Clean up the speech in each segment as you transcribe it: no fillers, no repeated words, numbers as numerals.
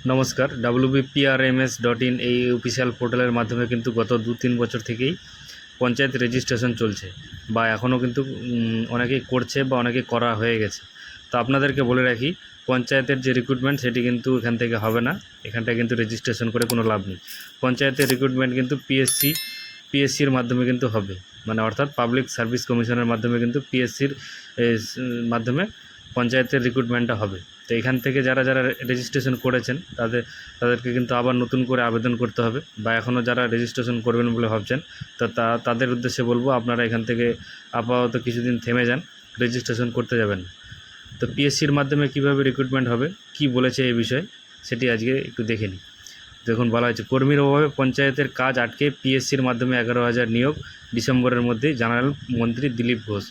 নমস্কার। wbprms.in এই official পোর্টালের মাধ্যমে কিন্তু গত 2-3 বছর থেকেই পঞ্চায়েত রেজিস্ট্রেশন চলছে বা এখনও কিন্তু অনেকেই করছে বা অনেকে করা হয়ে গেছে। তো আপনাদেরকে বলে রাখি, পঞ্চায়েতের যে রিক্রুটমেন্ট সেটি কিন্তু এখান থেকে হবে না। এখানটায় কিন্তু রেজিস্ট্রেশন করে কোনো লাভ নেই। পঞ্চায়েতের রিক্রুটমেন্ট কিন্তু পিএসসির মাধ্যমে কিন্তু হবে, মানে অর্থাৎ পাবলিক সার্ভিস কমিশনের মাধ্যমে কিন্তু পিএসসির মাধ্যমে পঞ্চায়েতের রিক্রুটমেন্টটা হবে। তো এখান থেকে যারা যারা রেজিস্ট্রেশন করেছেন তাদেরকে কিন্তু আবার নতুন করে আবেদন করতে হবে, বা এখনও যারা রেজিস্ট্রেশন করবেন বলে ভাবছেন তো তাদের উদ্দেশ্যে বলবো, আপনারা এখান থেকে আপাতত কিছুদিন থেমে যান, রেজিস্ট্রেশন করতে যাবেন না। তো পিএসসির মাধ্যমে কিভাবে রিক্রুটমেন্ট হবে, কি বলেছে এই বিষয়ে, সেটি আজকে একটু দেখে নিই। দেখুন, বলা হয়েছে কর্মীর অভাবে পঞ্চায়েতের কাজ আটকে পিএসসির মাধ্যমে 11,000 নিয়োগ ডিসেম্বরের মধ্যেই, জানালেন মন্ত্রী দিলীপ ঘোষ।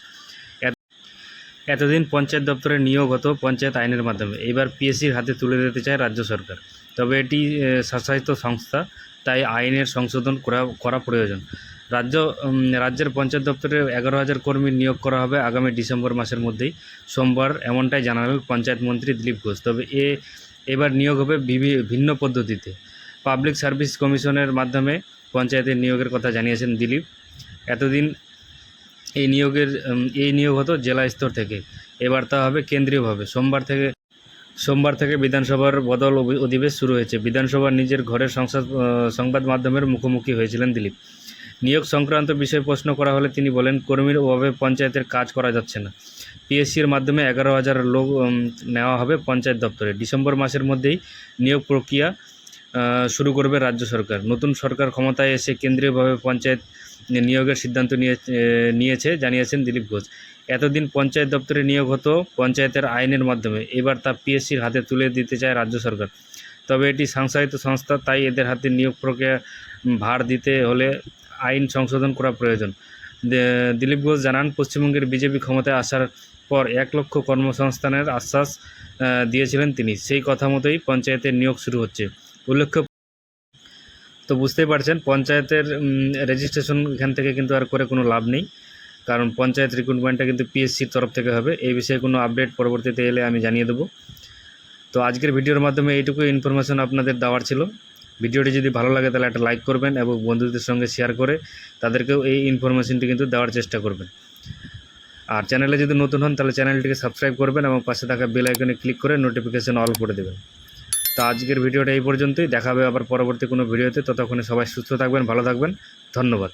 এতদিন পঞ্চায়েত দপ্তরে নিয়োগ হতো পঞ্চায়েত আইনের মাধ্যমে, এবার পিএসসির হাতে তুলে দিতে চায় রাজ্য সরকার। তবে এটি স্বশাসিত সংস্থা, তাই আইনের সংশোধন করা প্রয়োজন। রাজ্যের পঞ্চায়েত দপ্তরে 11,000 কর্মী নিয়োগ করা হবে আগামী ডিসেম্বর মাসের মধ্যেই, সোমবার এমনটাই জানালেন পঞ্চায়েত মন্ত্রী দিলীপ ঘোষ। তবে এবার নিয়োগ হবে ভিন্ন পদ্ধতিতে। পাবলিক সার্ভিস কমিশনের মাধ্যমে পঞ্চায়েতের নিয়োগের কথা জানিয়েছেন দিলীপ। এতদিন এই নিয়োগ হতো জেলা স্তর থেকে, এবার তা হবে কেন্দ্রীয়ভাবে। সোমবার থেকে বিধানসভার বদল অধিবেশ শুরু হয়েছে। বিধানসভার নিজের ঘরের সংবাদ মাধ্যমের মুখোমুখি হয়েছিলেন দিলীপ। নিয়োগ সংক্রান্ত বিষয়ে প্রশ্ন করা হলে তিনি বলেন, কর্মীর অভাবে পঞ্চায়েতের কাজ করা যাচ্ছে না। পিএসসির মাধ্যমে 11,000 লোক নেওয়া হবে পঞ্চায়েত দপ্তরে। ডিসেম্বর মাসের মধ্যেই নিয়োগ প্রক্রিয়া শুরু করবে রাজ্য সরকার। নতুন সরকার ক্ষমতায় এসে কেন্দ্রীয়ভাবে পঞ্চায়েত নিয়োগের সিদ্ধান্ত নিয়েছে, জানিয়েছেন দিলীপ ঘোষ। এতদিন পঞ্চায়েত দপ্তরে নিয়োগ হতো পঞ্চায়েতের আইনের মাধ্যমে, এবার তা পিএসসির হাতে তুলে দিতে চায় রাজ্য সরকার। তবে এটি স্বশাসিত সংস্থা, তাই এদের হাতে নিয়োগ প্রক্রিয়া ভার দিতে হলে আইন সংশোধন করা প্রয়োজন। দিলীপ ঘোষ জানান, পশ্চিমবঙ্গের বিজেপি ক্ষমতায় আসার পর 1 লক্ষ কর্মসংস্থানের আশ্বাস দিয়েছিলেন তিনি। সেই কথা মতোই পঞ্চায়েতের নিয়োগ শুরু হচ্ছে। উল্লেখ্য, তো বুঝতেই পারছেন, পঞ্চায়েতের রেজিস্ট্রেশন এখান থেকে কিন্তু আর করে কোনো লাভ নেই, কারণ পঞ্চায়েত রিক্রুটমেন্টটা কিন্তু পিএসসির তরফ থেকে হবে। এই বিষয়ে কোনো আপডেট পরবর্তীতে এলে আমি জানিয়ে দেবো। তো আজকের ভিডিওর মাধ্যমে এইটুকু ইনফরমেশন আপনাদের দেওয়ার ছিল। ভিডিওটি যদি ভালো লাগে তাহলে একটা লাইক করবেন এবং বন্ধুদের সঙ্গে শেয়ার করে তাদেরকেও এই ইনফরমেশনটি কিন্তু দেওয়ার চেষ্টা করবেন। আর চ্যানেলে যদি নতুন হন তাহলে চ্যানেলটিকে সাবস্ক্রাইব করবেন এবং পাশে থাকা বেল আইকনে ক্লিক করে নোটিফিকেশন অল করে দেবেন। তো আজকের ভিডিওটা এই পর্যন্তই, দেখা হবে আবার পরবর্তী কোনো ভিডিওতে। ততক্ষণে সবাই সুস্থ থাকবেন, ভালো থাকবেন। ধন্যবাদ।